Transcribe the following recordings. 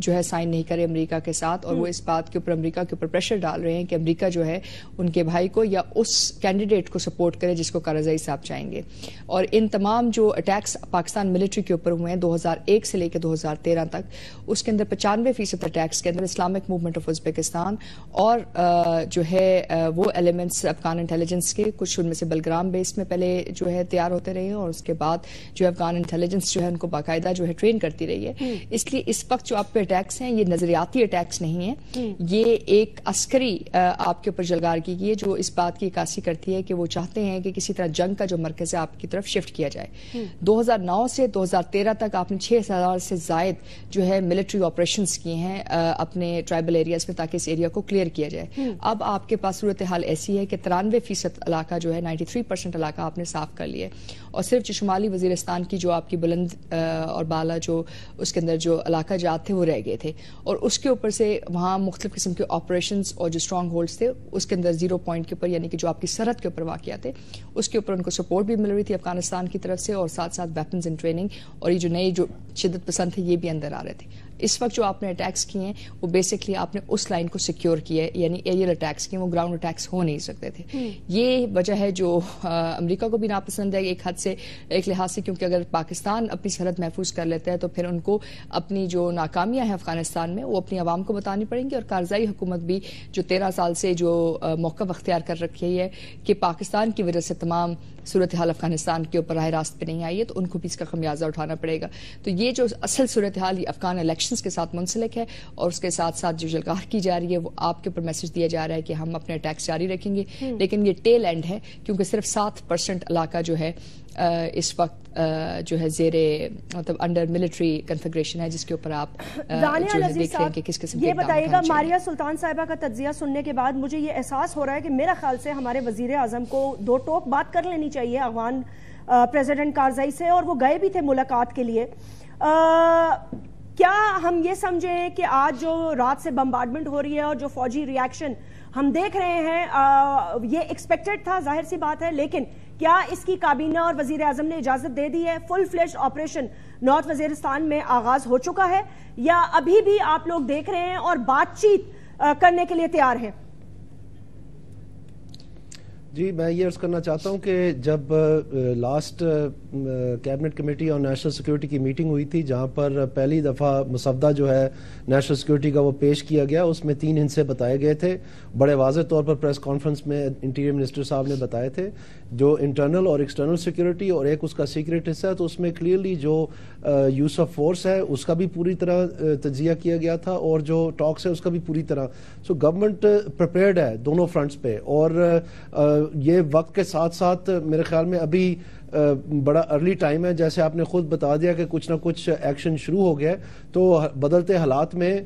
جو ہے سائن نہیں کرے امریکہ کے ساتھ, اور وہ اس بات کے اوپر امریکہ کے اوپر پریشر ڈال رہے ہیں کہ امریکہ جو ہے ان کے بھائی کو یا اس کینڈیڈیٹ کو سپورٹ کرے جس کو کارزائی صاحب چاہیں گے. اور ان تمام جو اٹیکس پاکستان ملٹری کے اوپر ہوئے ہیں 2001 سے لے کے 2013 تک, اس کے اندر 95% اٹیکس کے اندر اسلامک موومنٹ آف ازبکستان اور جو ہے وہ ایلیمنٹس افغان انٹیلیجنس کے, کچھ ان میں سے بلگرام بیس میں پہلے جو ہے تیار ہوتے رہے ہیں, اور اس کے بعد جو ہے افغان انٹیلیجنس جو ہے ان کو باقاعدہ جو ہے ٹرین کرتی رہی ہے. اس لیے اس وقت جو آپ پہ اٹیکس ہیں یہ نظریاتی اٹیکس نہیں ہیں, یہ ایک عسکری آپ کے اوپر جلگار کی گئی ہے جو اس بات کی عکاسی کرتی ہے کہ وہ چاہتے ہیں کہ کسی طرح جنگ کا جو مرکز ہے آپ کی طرف شفٹ کیا جائے. 2009 سے 2013 تک آپ نے 6000 سے زائد جو ہے ملٹری آپریشنز کیے ہیں اپنے ٹرائبل ایریاز میں تاکہ اس ایریا کو کلیئر کیا جائے. اب آپ کے پاس صورتحال ایسی ہے کہ 93% علاقہ جو ہے 93% علاقہ آپ نے صاف کر لیا ہے, اور صرف جو شمالی وزیرستان کی جو آپ کی بلند اور بالا جو اس کے اندر جو علاقہ جات تھے وہ رہ گئے تھے, اور اس کے اوپر سے وہاں مختلف قسم کے آپریشنز اور جو اسٹرانگ ہولڈز تھے اس کے اندر 0 پوائنٹ کے اوپر یعنی کہ جو آپ کی سرحد کے اوپر واقع تھے اس کے اوپر ان کو سپورٹ بھی مل رہی تھی افغانستان کی طرف سے, اور ساتھ ساتھ ویپنز اینڈ ٹریننگ, اور یہ جو نئے جو شدت پسند تھے یہ بھی اندر آ رہے تھے. اس وقت جو آپ نے اٹیکس کیے ہیں وہ بیسکلی آپ نے اس لائن کو سیکیور کیا ہے, یعنی ایریل اٹیکس کیے, وہ گراؤنڈ اٹیکس ہو نہیں سکتے تھے. یہ وجہ ہے جو امریکہ کو بھی ناپسند ہے ایک حد سے, ایک لحاظ سے, کیونکہ اگر پاکستان اپنی سرحد محفوظ کر لیتا ہے تو پھر ان کو اپنی جو ناکامیاں ہیں افغانستان میں وہ اپنی عوام کو بتانی پڑیں گی, اور کارزائی حکومت بھی جو 13 سال سے جو موقف اختیار کر رکھی ہے کہ پاکستان کی وجہ سے تمام صورتحال افغانستان کے اوپر راہ راست پہ نہیں آئی ہے, تو ان کو بھی اس کا خمیازہ اٹھانا پڑے گا. تو یہ جو اصل صورتحال یہ افغان الیکشنز کے ساتھ منسلک ہے, اور اس کے ساتھ ساتھ جو جلگار کی جا رہی ہے وہ آپ کے اوپر میسج دیا جا رہا ہے کہ ہم اپنے اٹیکس جاری رکھیں گے, لیکن یہ ٹیل اینڈ ہے کیونکہ صرف 7% علاقہ جو ہے اس وقت جو ہے زیر مطلب انڈر ملٹری کنفیگریشن ہے جس کے اوپر آپ جو ہے دیکھ رہے ہیں کہ کس قسم کے یہ بتائیے گا. ماریہ سلطان صاحبہ کا تجزیہ سننے کے بعد مجھے یہ احساس ہو رہا ہے کہ میرا خیال سے ہمارے وزیر اعظم کو دو ٹوک بات کر لینی چاہیے افغان پریزیڈنٹ کارزائی سے, اور وہ گئے بھی تھے ملاقات کے لیے. کیا ہم یہ سمجھیں کہ آج جو رات سے بمبارڈمنٹ ہو رہی ہے اور جو فوجی ریاکشن ہم دیکھ رہے ہیں یہ ایکسپیکٹڈ تھا, ظاہر سی بات ہے, لیکن کیا اس کی کابینہ اور وزیر اعظم نے اجازت دے دی ہے؟ فل فلیش آپریشن نارتھ وزیرستان میں آغاز ہو چکا ہے یا ابھی بھی آپ لوگ دیکھ رہے ہیں اور بات چیت کرنے کے لیے تیار ہیں؟ جی میں یہ عرض کرنا چاہتا ہوں کہ جب لاسٹ کیبنٹ کمیٹی اور نیشنل سیکیورٹی کی میٹنگ ہوئی تھی جہاں پر پہلی دفعہ مسودہ جو ہے نیشنل سیکیورٹی کا وہ پیش کیا گیا, اس میں 3 ہندسے بتائے گئے تھے, بڑے واضح طور پر پریس کانفرنس میں انٹیریئر منسٹر صاحب نے بتائے تھے, جو انٹرنل اور ایکسٹرنل سیکیورٹی اور ایک اس کا سیکریٹ حصہ ہے. تو اس میں کلیئرلی جو یوز آف فورس ہے اس کا بھی پوری طرح تجزیہ کیا گیا تھا, اور جو ٹاکس ہے اس کا بھی پوری طرح. سو گورنمنٹ پریپیئرڈ ہے دونوں فرنٹس پہ, اور یہ وقت کے ساتھ ساتھ میرے خیال میں ابھی بڑا ارلی ٹائم ہے, جیسے آپ نے خود بتا دیا کہ کچھ نہ کچھ ایکشن شروع ہو گیا ہے. تو بدلتے حالات میں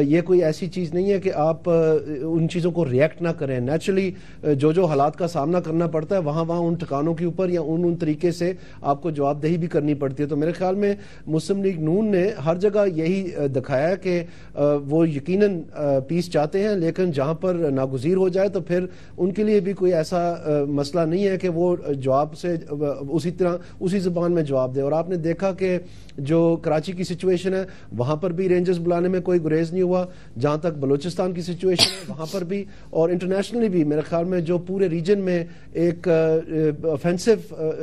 یہ کوئی ایسی چیز نہیں ہے کہ آپ ان چیزوں کو ریئیکٹ نہ کریں. نیچرلی جو حالات کا سامنا کرنا پڑتا ہے وہاں ان ٹھکانوں کے اوپر یا ان طریقے سے آپ کو جواب دہی بھی کرنی پڑتی ہے. تو میرے خیال میں مسلم لیگ نون نے ہر جگہ یہی دکھایا ہے کہ وہ یقیناً پیس چاہتے ہیں, لیکن جہاں پر ناگزیر ہو جائے تو پھر ان کے لیے بھی کوئی ایسا مسئلہ نہیں ہے کہ وہ جواب سے اسی زبان میں جواب دے. اور آپ نے دیکھا کہ جو کراچی کی سچویشن ہے وہاں پر بھی رینجرز بلانے میں کوئی گریز نہیں ہوا, جہاں تک بلوچستان کی سچویشن ہے وہاں پر بھی, اور انٹرنیشنلی بھی میرے خیال میں جو پورے ریجن میں ایک آفینسو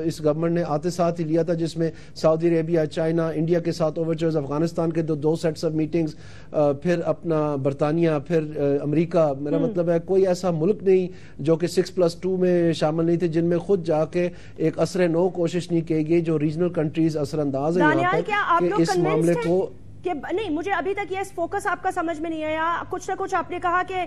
اس گورنمنٹ نے آتے ساتھ ہی لیا تھا, جس میں سعودی عربیہ, چائنا, انڈیا کے ساتھ اوورچرز, افغانستان کے دو سیٹس آف میٹنگز, پھر اپنا برطانیہ, پھر امریکہ. میرا مطلب ہے کوئی ایسا ملک نہیں جو کہ 6+2 میں شامل نہیں تھے جن میں خود جا کے ایک اثر نو کوشش نہیں کی گئی. جو ریجنل کنٹریز اثر انداز ہیں یہاں پر کہ اس معاملے کو کہ نہیں, مجھے ابھی تک یہ فوکس آپ کا سمجھ میں نہیں آیا. کچھ نہ کچھ آپ نے کہا کہ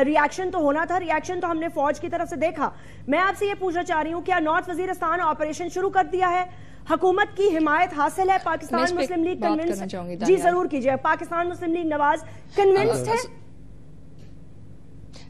ریاکشن تو ہونا تھا, ریاکشن تو ہم نے فوج کی طرف سے دیکھا. میں آپ سے یہ پوچھنا چاہ رہی ہوں کیا نارتھ وزیرستان آپریشن شروع کر دیا ہے؟ حکومت کی حمایت حاصل ہے؟ پاکستان مسلم لیگ کنونسڈ؟ جی ضرور کیجئے. پاکستان مسلم لیگ نواز کنونسڈ ہے؟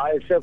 ISF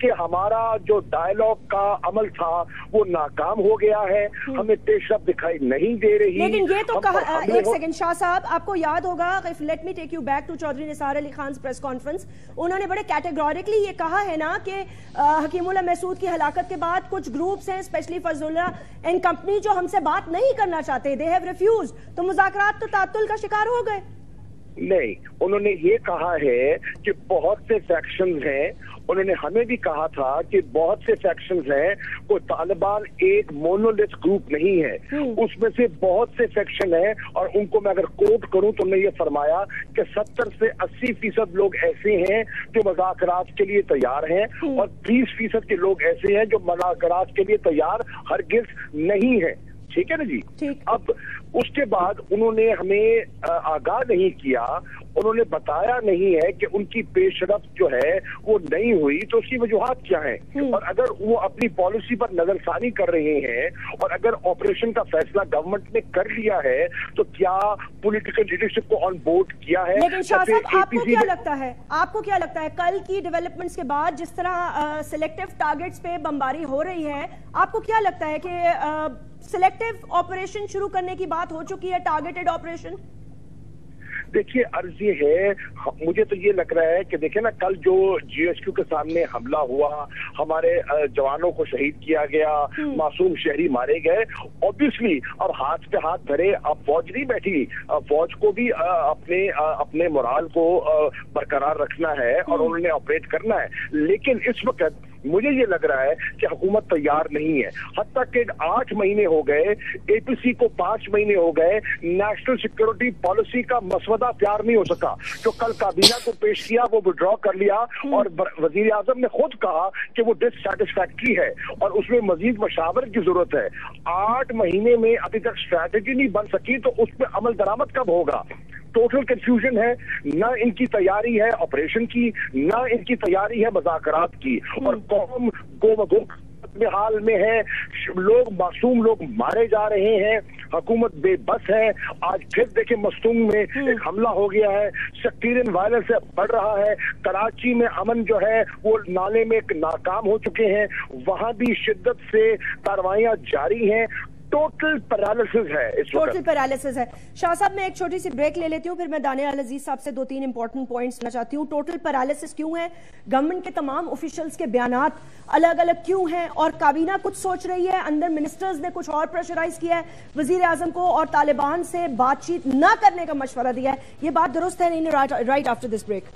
کہ ہمارا جو ڈائلاگ کا عمل تھا وہ ناکام ہو گیا ہے, ہمیں پیش رفت دکھائی نہیں دے رہی. لیکن یہ تو کہا, ایک سیکنڈ شاہ صاحب, آپ کو یاد ہوگا, let me take you back to Chaudhry Nisar Ali Khan press conference, انہوں نے بڑے کیٹیگوریکلی یہ کہا ہے نا کہ حکیم اللہ محسود کی ہلاکت کے بعد کچھ گروپس ہیں, especially Fazal Allah and company, جو ہم سے بات نہیں کرنا چاہتے, دے ہیو ریفیوزڈ. تو مذاکرات تو تعطل کا شکار ہو گئے. نہیں, انہوں نے یہ کہا ہے کہ بہت سے فیکشنز ہیں, انہوں نے ہمیں بھی کہا تھا کہ بہت سے فیکشنز ہیں, کوئی طالبان ایک مونولیتھ گروپ نہیں ہے, اس میں سے بہت سے فیکشن ہیں, اور ان کو میں اگر کوٹ کروں تو انہوں نے یہ فرمایا کہ 70 سے 80% لوگ ایسے ہیں جو مذاکرات کے لیے تیار ہیں, اور 30% کے لوگ ایسے ہیں جو مذاکرات کے لیے تیار ہرگز نہیں ہیں. ٹھیک ہے نا جی. اب اس کے بعد انہوں نے ہمیں آگاہ نہیں کیا, انہوں نے بتایا نہیں ہے کہ ان کی پیش رفت جو ہے وہ نہیں ہوئی, تو اس کی وجوہات کیا ہیں, اور اگر وہ اپنی پالیسی پر نظر ثانی کر رہے ہیں, اور اگر آپریشن کا فیصلہ گورنمنٹ نے کر لیا ہے, تو کیا پولیٹیکل لیڈرشپ کو آن بورڈ کیا ہے؟ لیکن شاہ صاحب, آپ کو کیا لگتا ہے کل کی ڈیولپمنٹس کے بعد جس طرح سلیکٹیو ٹارگٹس پہ بمباری ہو رہی ہے, آپ کو کیا لگتا ہے کہ سلیکٹیو آپریشن شروع کرنے کی بات ہو چکی ہے, ٹارگیٹڈ آپریشن؟ دیکھیے عرض یہ ہے, مجھے تو یہ لگ رہا ہے کہ دیکھیں نا, کل جو جی ایس کیو کے سامنے حملہ ہوا, ہمارے جوانوں کو شہید کیا گیا, معصوم شہری مارے گئے, اوبیسلی اب ہاتھ پہ ہاتھ دھرے, اب فوج نہیں بیٹھی, فوج کو بھی اپنے مورال کو برقرار رکھنا ہے اور انہوں نے آپریٹ کرنا ہے. لیکن اس وقت مجھے یہ لگ رہا ہے کہ حکومت تیار نہیں ہے, حتیٰ کہ 8 مہینے ہو گئے, اے پی سی کو 5 مہینے ہو گئے, نیشنل سیکورٹی پالیسی کا مسودہ تیار نہیں ہو سکا. جو کل کابینہ کو پیش کیا وہ وڈرا کر لیا, اور وزیر اعظم نے خود کہا کہ وہ ڈس سیٹسفیکٹری ہے اور اس میں مزید مشاورت کی ضرورت ہے. 8 مہینے میں ابھی تک اسٹریٹجی نہیں بن سکی, تو اس پہ عمل درآمد کب ہوگا؟ ٹوٹل کنفیوژن ہے, نہ ان کی تیاری ہے آپریشن کی, نہ ان کی تیاری ہے مذاکرات کی, اور قوم گو حال میں ہے, لوگ معصوم لوگ مارے جا رہے ہیں, حکومت بے بس ہے. آج پھر دیکھیں مستونگ میں ایک حملہ ہو گیا ہے, سیکٹیرین وائلنس بڑھ رہا ہے, کراچی میں امن جو ہے وہ نالے میں ناکام ہو چکے ہیں, وہاں بھی شدت سے کاروائیاں جاری ہیں. ٹوٹل پیرالسس ہے اس وقت, ٹوٹل پیرالسس ہے. شاہ صاحب میں ایک چھوٹی سی بریک لے لیتی ہوں, پھر میں دانیال عزیز صاحب سے 2-3 امپورٹنٹ پوائنٹس لینا چاہتی ہوں. ٹوٹل پیرالسس کیوں ہے, گورنمنٹ کے تمام آفیشلز کے بیانات الگ الگ کیوں ہیں, اور کابینہ کچھ سوچ رہی ہے, اندر منسٹرز نے کچھ اور پریشرائز کیا ہے, وزیر اعظم کو اور طالبان سے بات چیت نہ کرنے کا مشورہ دیا ہے, یہ بات درست ہے نہیں؟ Right after this break.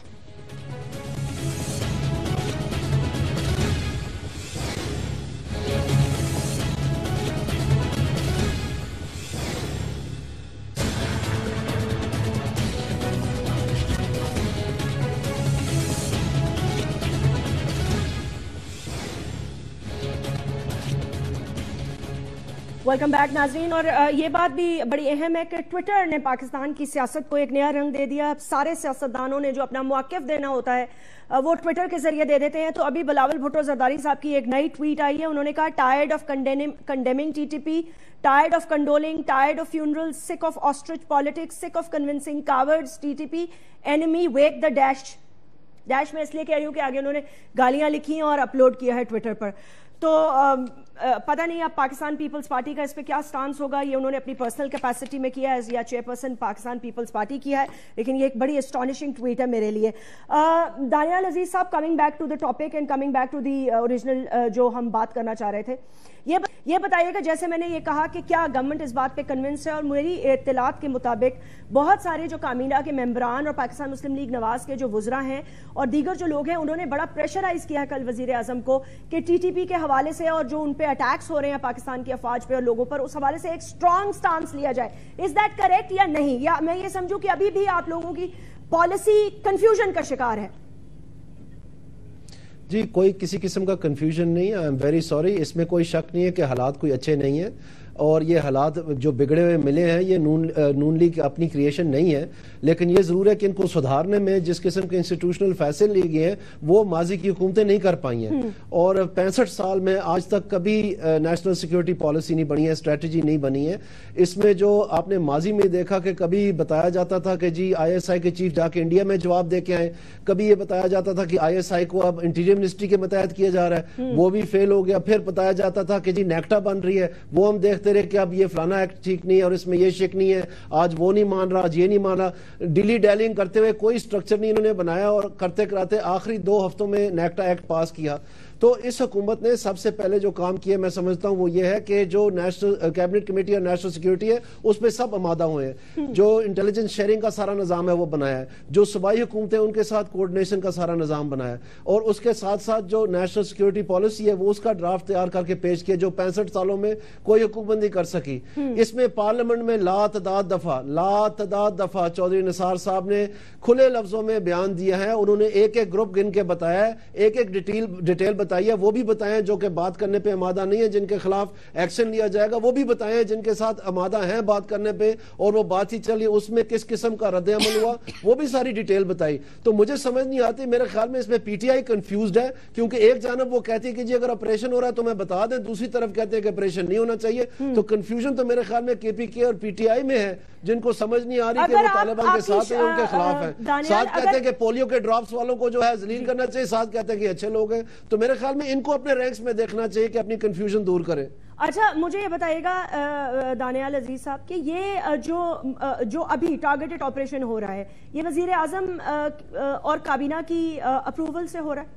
Welcome back ناظرین. اور یہ بات بھی بڑی اہم ہے کہ ٹویٹر نے پاکستان کی سیاست کو ایک نیا رنگ دے دیا. سارے سیاستدانوں نے جو اپنا موقف دینا ہوتا ہے وہ ٹویٹر کے ذریعے دے دیتے ہیں. تو ابھی بلاول بھٹو زرداری صاحب کی ایک نئی ٹویٹ آئی ہے, انہوں نے کہا tired of condemning T T P, tired of condoling, tired of funerals, sick of ostrich politics, sick of convincing cowards, TTP, enemy, wake the dash. Dash میں اس لیے کہہ رہی ہوں کہ آگے انہوں نے گالیاں لکھی ہیں اور اپلوڈ کیا ہے ٹویٹر پر. تو پتہ نہیں اب پاکستان پیپلز پارٹی کا اس پہ کیا سٹانس ہوگا, یہ انہوں نے اپنی پرسنل کیپیسٹی میں کیا ہے یا چیئرپرسن پاکستان پیپلز پارٹی کیا ہے, لیکن یہ ایک بڑی اسٹانشنگ ٹویٹ ہے میرے لیے. Daniyal Aziz sahab, coming back to the topic and coming back to the original جو ہم بات کرنا چاہ رہے تھے, یہ بتائیے گا جیسے میں نے یہ کہا کہ کیا گورنمنٹ اس بات پہ کنونس ہے, اور میری اطلاعات کے مطابق بہت سارے جو کابینہ کے ممبران اور پاکستان مسلم لیگ نواز کے جو وزراء ہیں اور دیگر جو لوگ ہیں, انہوں نے بڑا پریشرائز کیا ہے کل وزیر اعظم کو کہ ٹی ٹی پی کے حوالے سے اور جو ان پہ اٹیکس ہو رہے ہیں پاکستان کی افواج پہ اور لوگوں پر, اس حوالے سے ایک اسٹرانگ سٹانس لیا جائے. از دیٹ کریکٹ یا نہیں, یا میں یہ سمجھوں کہ ابھی بھی آپ لوگوں کی پالیسی کنفیوژن کا شکار ہے؟ جی کوئی کسی قسم کا کنفیوژن نہیں, آئی ایم ویری سوری, اس میں کوئی شک نہیں ہے کہ حالات کوئی اچھے نہیں ہیں. اور یہ حالات جو بگڑے ہوئے ملے ہیں یہ نون لیگ اپنی کریشن نہیں ہے، لیکن یہ ضرور ہے کہ ان کو سدھارنے میں جس قسم کے انسٹیٹیوشنل فیصلے لیے گئے ہیں وہ ماضی کی حکومتیں نہیں کر پائی ہیں، اور 65 سال میں آج تک کبھی نیشنل سیکیورٹی پالیسی نہیں بنی ہے، اسٹریٹجی نہیں بنی ہے۔ اس میں جو آپ نے ماضی میں دیکھا کہ کبھی بتایا جاتا تھا کہ جی آئی ایس آئی کے چیف جا کے انڈیا میں جواب دے کے آئے، کبھی یہ بتایا جاتا تھا کہ آئی ایس آئی کو اب انٹیریئر منسٹری کے متحد کیا جا رہا ہے، وہ بھی فیل ہو گیا، پھر بتایا جاتا تھا کہ جی نیکٹا بن رہی ہے، وہ ہم دیکھتے رہے کہ اب یہ فلانا ایکٹ ٹھیک نہیں ہے اور اس میں یہ شک نہیں ہے، آج وہ نہیں مان رہا، آج یہ نہیں مان رہا، ڈیلی ڈیلنگ کرتے ہوئے کوئی سٹرکچر نہیں انہوں نے بنایا، اور کرتے کراتے آخری 2 ہفتوں میں نیکٹا ایکٹ پاس کیا۔ تو اس حکومت نے سب سے پہلے جو کام کیا میں سمجھتا ہوں وہ یہ ہے کہ جو نیشنل کیبنٹ کمیٹی اور نیشنل سیکیورٹی ہے اس پہ سب آمادہ ہوئے ہیں، جو انٹیلیجنس شیئرنگ کا سارا نظام ہے وہ بنایا ہے، جو صوبائی حکومتیں ان کے ساتھ کوارڈینیشن کا سارا نظام بنایا ہے، اور اس کے ساتھ ساتھ جو نیشنل سیکیورٹی پالیسی ہے وہ اس کا ڈرافٹ تیار کر کے پیش کیا جو 65 سالوں میں کوئی حکومت نہیں کر سکی۔ اس میں پارلیمنٹ میں لاتعداد دفعہ چودھری نثار صاحب نے کھلے لفظوں میں بیان دیا ہے، انہوں نے ایک ایک گروپ گن کے بتایا ہے، ایک ایک ڈیٹیل بتائی ہے، وہ بھی بتائیں جو کہ بات کرنے پہ آمادہ نہیں ہے، جن کے خلاف ایکشن لیا جائے گا وہ بھی بتائیں، جن کے ساتھ آمادہ ہیں بات کرنے پہ اور وہ بات ہی چلی اس میں کس قسم کا رد عمل ہوا وہ بھی ساری ڈیٹیل بتائی۔ تو مجھے سمجھ نہیں آتی، میرے خیال میں اس میں پی ٹی آئی کنفیوزڈ ہے، کیونکہ ایک جانب وہ کہتی ہے کہ جی اگر آپریشن ہو رہا ہے تو میں بتا دیں، دوسری طرف کہتے ہیں کہ آپریشن نہیں ہونا چاہیے، تو کنفیوژن تو میرے خیال میں کے پی کے اور پی ٹی آئی میں ہے، جن کو سمجھ نہیں آ رہی کہ وہ طالبان کے ساتھ ہیں ان کے خلاف ہیں، ساتھ کہتے ہیں کہ پولیو کے ڈراپس والوں کو جو ہے ذلیل کرنا چاہیے، ساتھ کہتے ہیں کہ اچھے لوگ ہیں۔ تو میرے خیال میں ان کو اپنے رینکس میں دیکھنا چاہیے کہ اپنی کنفیوژن دور کریں۔ اچھا مجھے یہ بتائیے گا دانیال عزیز صاحب کہ یہ جو ابھی ٹارگیٹڈ آپریشن ہو رہا ہے یہ وزیر اعظم اور کابینہ کی اپروول سے ہو رہا ہے؟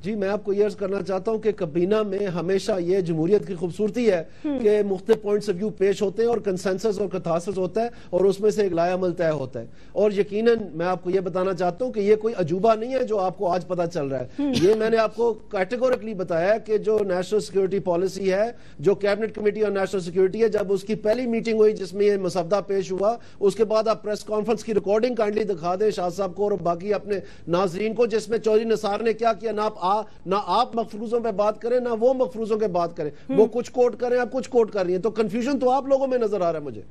جی میں آپ کو یہ عرض کرنا چاہتا ہوں کہ کابینہ میں ہمیشہ یہ جمہوریت کی خوبصورتی ہے کہ مختلف پوائنٹس آف ویو پیش ہوتے ہیں اور کنسنسس اور کتھاسس ہوتا ہے اور اس میں سے ایک لائحہ عمل طے ہوتا ہے، اور یقیناً میں آپ کو یہ بتانا چاہتا ہوں کہ یہ کوئی عجوبہ نہیں ہے جو آپ کو آج پتہ چل رہا ہے، یہ میں نے آپ کو کیٹیگورکلی بتایا کہ جو نیشنل سیکیورٹی پالیسی ہے، جو کیبنٹ کمیٹی اور نیشنل سیکیورٹی ہے، جب اس کی پہلی میٹنگ ہوئی جس میں یہ مسودہ پیش ہوا، اس کے بعد آپ پریس کانفرنس کی ریکارڈنگ کائنڈلی دکھا دیں شاہ صاحب کو اور باقی اپنے ناظرین کو، جس میں چودھری نثار نے کیا کیا، نہ آپ مفروضوں پہ بات کریں نہ وہ مفروضوں پہ بات کریں، وہ کچھ کوٹ کریں آپ کچھ کوٹ کر رہی ہیں، تو کنفیوژن تو آپ لوگوں میں نظر آ رہا ہے مجھے۔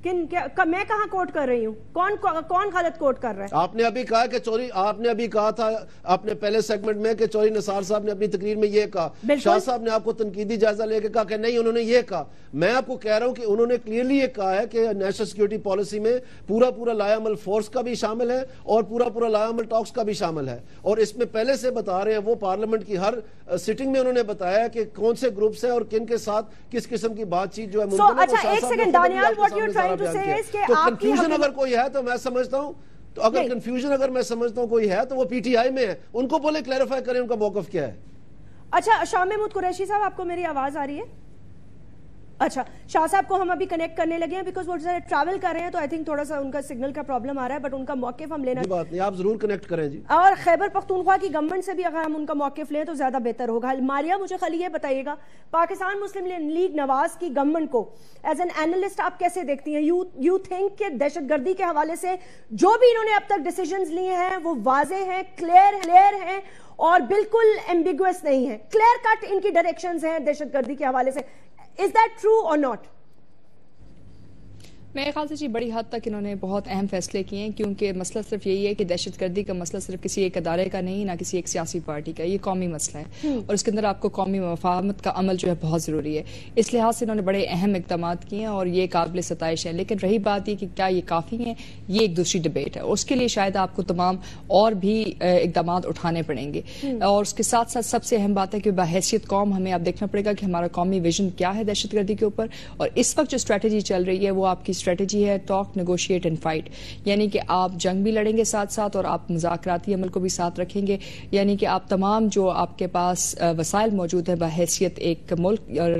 میں کہاں کوٹ کر رہی ہوں؟ کون غلط کوٹ کر رہا ہے؟ آپ نے ابھی کہا کہ آپ نے ابھی کہا تھا اپنے پہلے سیگمنٹ میں کہ چودھری نثار صاحب نے اپنی تقریر میں یہ کہا، شاہ صاحب نے آپ کو تنقیدی جائزہ لے کے کہا کہ نہیں انہوں نے یہ کہا، میں آپ کو کہہ رہا ہوں کہ انہوں نے کلیئرلی یہ کہا ہے کہ نیشنل سیکیورٹی پالیسی میں پورا لائحہ عمل فورس کا بھی شامل ہے اور پورا لائحہ عمل ٹاکس کا بھی شامل ہے، اور اس میں پہلے سے بتا رہے ہیں وہ پارلیمنٹ کی ہر سٹنگ میں انہوں نے بتایا کہ کون سے گروپس ہیں اور کن کے ساتھ کس قسم کی بات چیت جو ہے ممکن ہے۔ اچھا ایک second Daniyal, what you're trying to say is کہ تو کنفیوژن اگر کوئی ہے تو میں سمجھتا ہوں، تو اگر کنفیوژن اگر میں سمجھتا ہوں کوئی ہے تو وہ پی ٹی آئی میں ہے، ان کو بولے کلیریفائی کریں ان کا موقف کیا ہے۔ اچھا شاہ محمود قریشی صاحب آپ کو میری آواز آ رہی ہے؟ اچھا شاہ صاحب کو ہم ابھی کنیکٹ کرنے لگے ہیں بیکاز وہ ٹریول کر رہے ہیں تو آئی تھنک تھوڑا سا ان کا سگنل کا پرابلم آ رہا ہے، بٹ ان کا موقف ہم لینا بات نہیں، آپ ضرور کنیکٹ کریں جی۔ اور خیبر پختونخوا کی گورنمنٹ سے بھی اگر ہم ان کا موقف لیں تو زیادہ بہتر ہوگا۔ ماریہ مجھے خالی یہ بتائیے گا پاکستان مسلم لیگ نواز کی گورنمنٹ کو ایز این اینالسٹ آپ کیسے دیکھتی ہیں؟ یو تھنک کہ دہشت گردی کے حوالے سے جو بھی انہوں نے اب تک ڈیسیژنز لیے ہیں وہ واضح ہیں، کلیئر ہیں اور بالکل ایمبیگوس نہیں ہیں، کلیئر کٹ ان کی ڈائریکشنز ہیں دہشت گردی کے حوالے سے، از دیٹ ٹرو اور ناٹ؟ میرے خیال سے جی بڑی حد تک انہوں نے بہت اہم فیصلے کیے ہیں، کیونکہ مسئلہ صرف یہی ہے کہ دہشت گردی کا مسئلہ صرف کسی ایک ادارے کا نہیں، نہ کسی ایک سیاسی پارٹی کا، یہ قومی مسئلہ ہے اور اس کے اندر آپ کو قومی مفاہمت کا عمل جو ہے بہت ضروری ہے، اس لحاظ سے انہوں نے بڑے اہم اقدامات کیے ہیں اور یہ قابل ستائش ہے، لیکن رہی بات یہ کہ کیا یہ کافی ہیں، یہ ایک دوسری ڈبیٹ ہے، اس کے لیے شاید آپ کو تمام اور بھی اقدامات اٹھانے پڑیں گے، اور اس کے ساتھ ساتھ سب سے اہم بات ہے کہ بحیثیت قوم ہمیں اب دیکھنا پڑے گا کہ ہمارا قومی ویژن کیا ہے دہشت گردی کے اوپر، اور اس وقت جو اسٹریٹجی چل رہی ہے وہ آپ کی اسٹریٹجی ہے نیگوشیٹ اینڈ فائٹ، یعنی کہ آپ جنگ بھی لڑیں گے ساتھ ساتھ اور آپ مذاکراتی عمل کو بھی ساتھ رکھیں گے، یعنی کہ آپ تمام جو آپ کے پاس وسائل موجود ہیں بحیثیت ایک ملک اور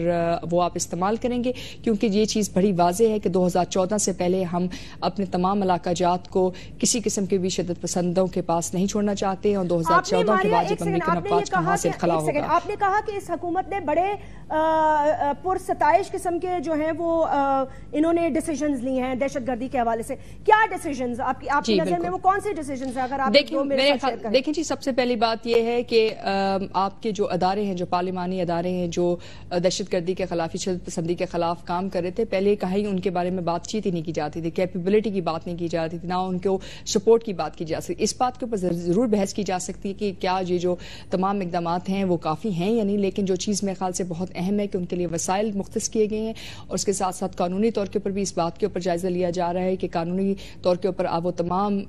وہ آپ استعمال کریں گے، کیونکہ یہ چیز بڑی واضح ہے کہ 2014 سے پہلے ہم اپنے تمام علاقہ جات کو کسی قسم کے بھی شدت پسندوں کے پاس نہیں چھوڑنا چاہتے ہیں، اور 2014 کے بعد جب امریکن افواج کا حاصل خلا ہوگا۔ آپ نے کہا کہ اس حکومت نے بڑے پرستائش قسم کے جو ہیں وہ انہوں نے ڈیسیژن ڈیسیجنز لی ہیں دہشت گردی کے حوالے سے؟ کیا ڈیسیجنز آپ کی نظر میں وہ کون سے ڈیسیجنز ہیں؟ اگر آپ دیکھیں جی، سب سے پہلی بات یہ ہے کہ آپ کے جو ادارے ہیں، جو پارلیمانی ادارے ہیں، جو دہشت گردی کے خلاف، شدت پسندی کے خلاف کام کر رہے تھے، پہلے کہیں ان کے بارے میں بات چیت ہی نہیں کی جاتی تھی، کیپیبلٹی کی بات نہیں کی جاتی تھی، نہ ان کو سپورٹ کی بات کی جا سکتی. اس بات کے اوپر ضرور بحث کی جا سکتی ہے کہ کیا یہ جو تمام اقدامات ہیں وہ کافی ہیں یا نہیں، لیکن جو چیز میرے خیال سے بہت اہم ہے کہ ان کے لیے وسائل مختص کیے گئے ہیں، اور اس کے ساتھ ساتھ قانونی طور کے اوپر بھی اس بات کے اوپر جائزہ لیا جا رہا ہے کہ قانونی طور کے اوپر وہ تمام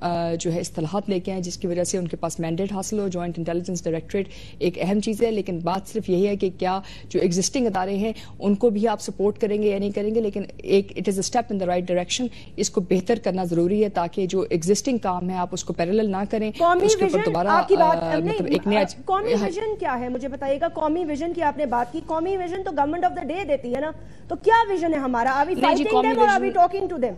جو ہے اصطلاحات لے کے آئیں جس کی وجہ سے ان کے پاس مینڈیٹ حاصل ہو. جوائنٹ انٹیلیجنس ڈائریکٹریٹ ایک اہم چیز ہے، لیکن بات صرف یہی ہے کہ کیا جو ایگزسٹنگ ادارے ہیں ان کو بھی آپ سپورٹ کریں گے یا نہیں کریں گے. لیکن ایک it is a step in the right direction. اس کو بہتر کرنا ضروری ہے تاکہ جو ایگزسٹنگ کام ہے آپ اس کو پیرالل نہ کریں. قومی ویژن کیا ہے مجھے بتائیے گا؟ قومی ویژن کی آپ نے بات کی، قومی ویژن تو گورنمنٹ آف دا ڈے دیتی ہے نا، تو کیا ویژن ہے ہمارا؟ آر وی فائٹنگ دیم اور are we talking to them?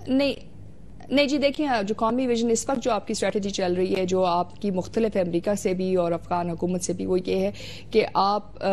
نہیں جی، دیکھیں جو قومی ویژن اس وقت جو آپ کی اسٹریٹجی چل رہی ہے، جو آپ کی مختلف امریکہ سے بھی اور افغان حکومت سے بھی، وہ یہ ہے کہ آپ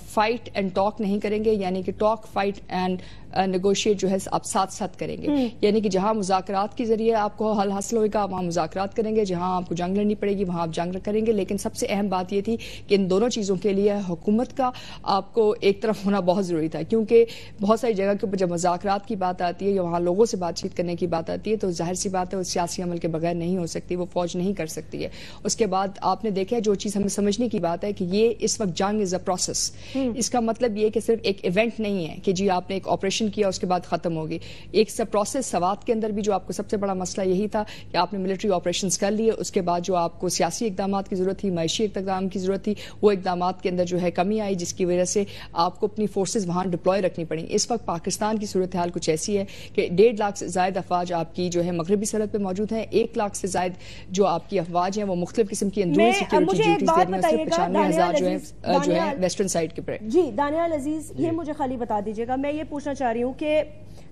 فائٹ اینڈ ٹاک نہیں کریں گے، یعنی کہ ٹاک، فائٹ اینڈ نیگوشیٹ جو ہے آپ ساتھ ساتھ کریں گے. یعنی کہ جہاں مذاکرات کے ذریعے آپ کو حل حاصل ہوئے گا وہاں مذاکرات کریں گے، جہاں آپ کو جنگ لڑنی پڑے گی وہاں آپ جنگ کریں گے. لیکن سب سے اہم بات یہ تھی کہ ان دونوں چیزوں کے لیے حکومت کا آپ کو ایک طرف ہونا بہت ضروری تھا، کیونکہ بہت ساری جگہ کے اوپر جب مذاکرات کی بات آتی ہے یا وہاں لوگوں سے بات چیت کرنے کی بات آتی ہے تو ظاہر سی بات ہے وہ سیاسی عمل کے بغیر نہیں ہو سکتی، وہ فوج نہیں کر سکتی ہے. اس کے بعد آپ نے دیکھا جو چیز ہمیں سمجھنے کی بات ہے کہ یہ اس وقت جنگ از اے پروسیس. اس کا مطلب یہ کہ صرف ایک ایونٹ نہیں ہے کہ جی آپ نے ایک آپریشن کیا اس کے بعد ختم ہوگی. ایک پروسیس. سوات کے اندر بھی جو آپ کو سب سے بڑا مسئلہ یہی تھا کہ آپ نے ملٹری آپریشنز کر لیے، اس کے بعد جو آپ کو سیاسی اقدامات کی ضرورت تھی، معاشی اقدام کی ضرورت تھی، وہ اقدامات کے اندر جو ہے کمی آئی، جس کی وجہ سے آپ کو اپنی فورسز وہاں ڈپلوائے رکھنی پڑی. اس وقت پاکستان کی صورتحال کچھ ایسی ہے کہ 1.5 لاکھ سے زائد افواج آپ کی جو ہے مغربی سرحد پہ موجود ہیں، 1 لاکھ سے زائد جو آپ کی افواج ہیں وہ مختلف قسم کی اندرونی سیکیورٹی ڈیوٹیز دے رہی ہیں. 95,000 جو ہے ویسٹرن سائڈ کے پر. جی دانیال عزیز، یہ مجھے خالی بتا دیجیے گا، میں یہ پوچھنا چاہ رہی ہوں کہ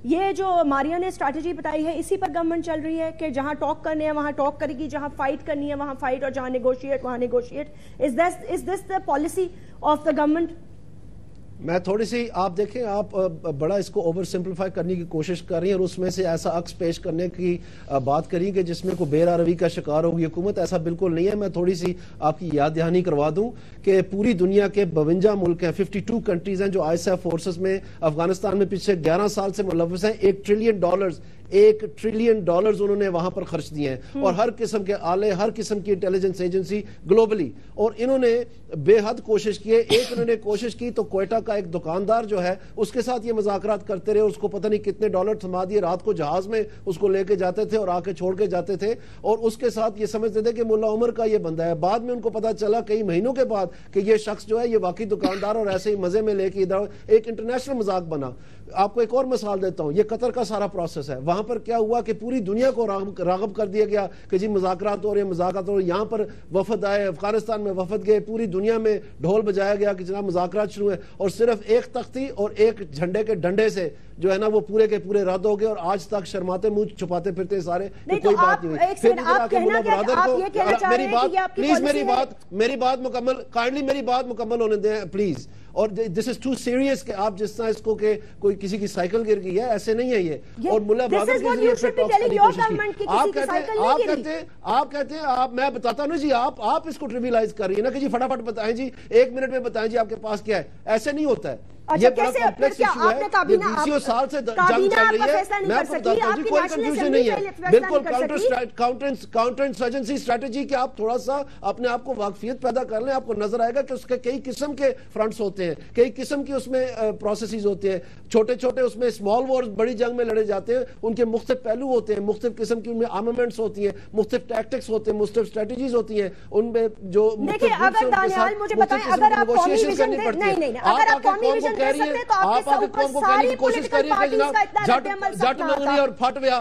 یہ جو ماریا نے اسٹریٹجی بتائی ہے اسی پر گورنمنٹ چل رہی ہے کہ جہاں ٹاک کرنے ہیں وہاں ٹاک کرے گی، جہاں فائٹ کرنی ہے وہاں فائٹ، اور جہاں نیگوشیٹ وہاں negotiate. Is this the policy of the government? میں تھوڑی سی آپ دیکھیں، آپ بڑا اس کو اوور سمپلیفائی کرنے کی کوشش کر رہی ہیں اور اس میں سے ایسا عکس پیش کرنے کی بات کری کہ جس میں کوئی بے روی کا شکار ہوگی حکومت. ایسا بالکل نہیں ہے. میں تھوڑی سی آپ کی یاد دہانی کروا دوں کہ پوری دنیا کے 52 ملک ہیں، 52 کنٹریز ہیں جو ISAF فورسز میں افغانستان میں پچھلے 11 سال سے ملوث ہیں. $1 ٹریلین انہوں نے وہاں پر خرچ دیے ہیں، اور ہر قسم کے آلے، ہر قسم کی انٹیلیجنس ایجنسی گلوبلی، اور انہوں نے بے حد کوشش کی ہے. ایک انہوں نے کوشش کی تو کوئٹہ کا ایک دکاندار جو ہے اس کے ساتھ یہ مذاکرات کرتے رہے، اس کو پتہ نہیں کتنے ڈالر تھما دیے، رات کو جہاز میں اس کو لے کے جاتے تھے اور آ کے چھوڑ کے جاتے تھے، اور اس کے ساتھ یہ سمجھتے تھے کہ ملا عمر کا یہ بندہ ہے. بعد میں ان کو پتہ چلا کئی مہینوں کے بعد کہ یہ شخص جو ہے یہ واقعی دکاندار، اور ایسے ہی مزے میں لے کے ادھر ایک انٹرنیشنل مذاق بنا. آپ کو ایک اور مثال دیتا ہوں، یہ قطر کا سارا پروسیس ہے. وہاں پر کیا ہوا کہ پوری دنیا کو راغب کر دیا گیا کہ جی مذاکرات ہو رہے ہیں، مذاکرات ہو رہے ہیں. یہاں پر وفد آئے، افغانستان میں وفد گئے، پوری دنیا میں ڈھول بجایا گیا کہ جناب مذاکرات شروع ہیں، اور صرف ایک تختی اور ایک جھنڈے کے ڈنڈے سے جو ہے نا وہ پورے کے پورے رد ہو گئے، اور آج تک شرماتے منہ چھپاتے پھرتے سارے کہ کوئی بات نہیں ہوئی. پھر ادھر آ کے ملا برادر کو پلیز میری بات مکمل، کائنڈلی میری بات مکمل ہونے دیں پلیز. اور دس از ٹو سیریس کہ آپ جس طرح اس کو کہ کوئی کسی کی سائیکل گر گئی ہے، ایسے نہیں ہے یہ. اور ملا برادر کی ضرورت پہ ٹاکس کرنے کی کوشش کی. آپ کہتے ہیں میں بتاتا ہوں جی، آپ اس کو ٹریویلائز کر رہی ہیں نا کہ جی فٹافٹ بتائیں جی، 1 منٹ میں بتائیں جی آپ کے پاس کیا ہے. ایسے نہیں ہوتا ہے. یہ بڑا کمپلیکس ایشو ہے، یہ 20 سال سے جنگ چل رہی ہے. میں آپ کو بتاتا ہوں جی کوئی کنفیوژن نہیں ہے. بالکل کاؤنٹر انسرجنسی اسٹریٹجی کہ آپ تھوڑا سا اپنے آپ کو واقفیت پیدا کر لیں. آپ کو نظر آئے گا کہ اس کے کئی قسم کے فرنٹس ہوتے ہیں، کئی قسم کی اس میں پروسیسز ہوتے ہیں. چھوٹے چھوٹے اس میں اسمال وارز بڑی جنگ میں لڑے جاتے ہیں، ان کے مختلف پہلو ہوتے ہیں، مختلف قسم کی ان میں آرمامنٹس ہوتی ہیں، مختلف ٹیکٹکس ہوتے ہیں، مختلف اسٹریٹجیز ہوتی ہیں. ان میں جو دیکھیں اگر دانیال مجھے بتائیں، اگر آپ قومی ویژن نہیں اگر آپ قومی ویژن دے سکتے تو آپ کے اوپر ساری پولیٹیکل پارٹیز کا اتنا رد عمل جٹ منگنی اور پھٹ ویا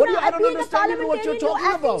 What you are not understanding what you're talking about.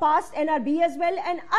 past NRB as well, and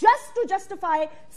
just to justify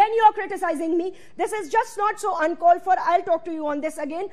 Then you are criticizing me. This is just not so uncalled for. I'll talk to you on this again.